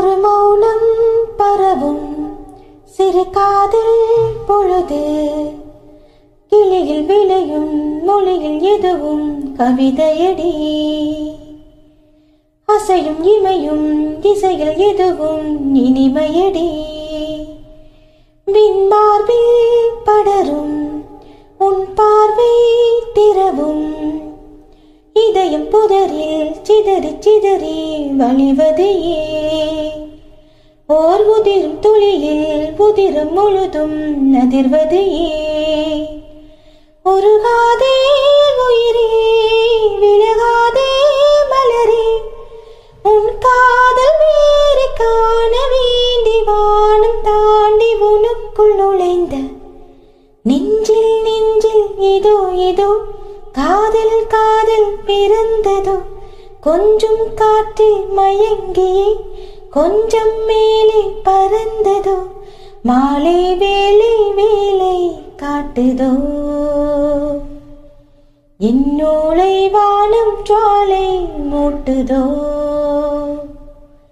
ஒரு மௌனம் பரவும் சிறு காதல் பொழுது, கிளியில் விளையும் மொழியில் எதுவும் கவிதையடி, அசையும் இமையும் திசையில் எதுவும் இனிமையடி. விண்மார்பில் படரும் உன் பார்வை திரவும், இதயம் புதரில் சிதறி சிதறி வழிவது ஏன்? ஓர் உதிரும் துளியில் உதிரம் முழுதும் அதிர்வது ஏன்? உருகாதே உயிரே, விலகாதே மலரே, உன் காதல் வேறு காண வேண்டி வானம் தாண்டி உனக்குள் நுழைந்த நெஞ்சில் நெஞ்சில் இதோ இதோ காதல் காதல் பிறந்ததோ. கொஞ்சம் காற்றில் மயங்கியே கொஞ்சம் மேலே பறந்ததோ, மாலை வேலை வேலை காட்டுதோ. என்னோளை வானம் ஜுவாலை மூட்டுதோ.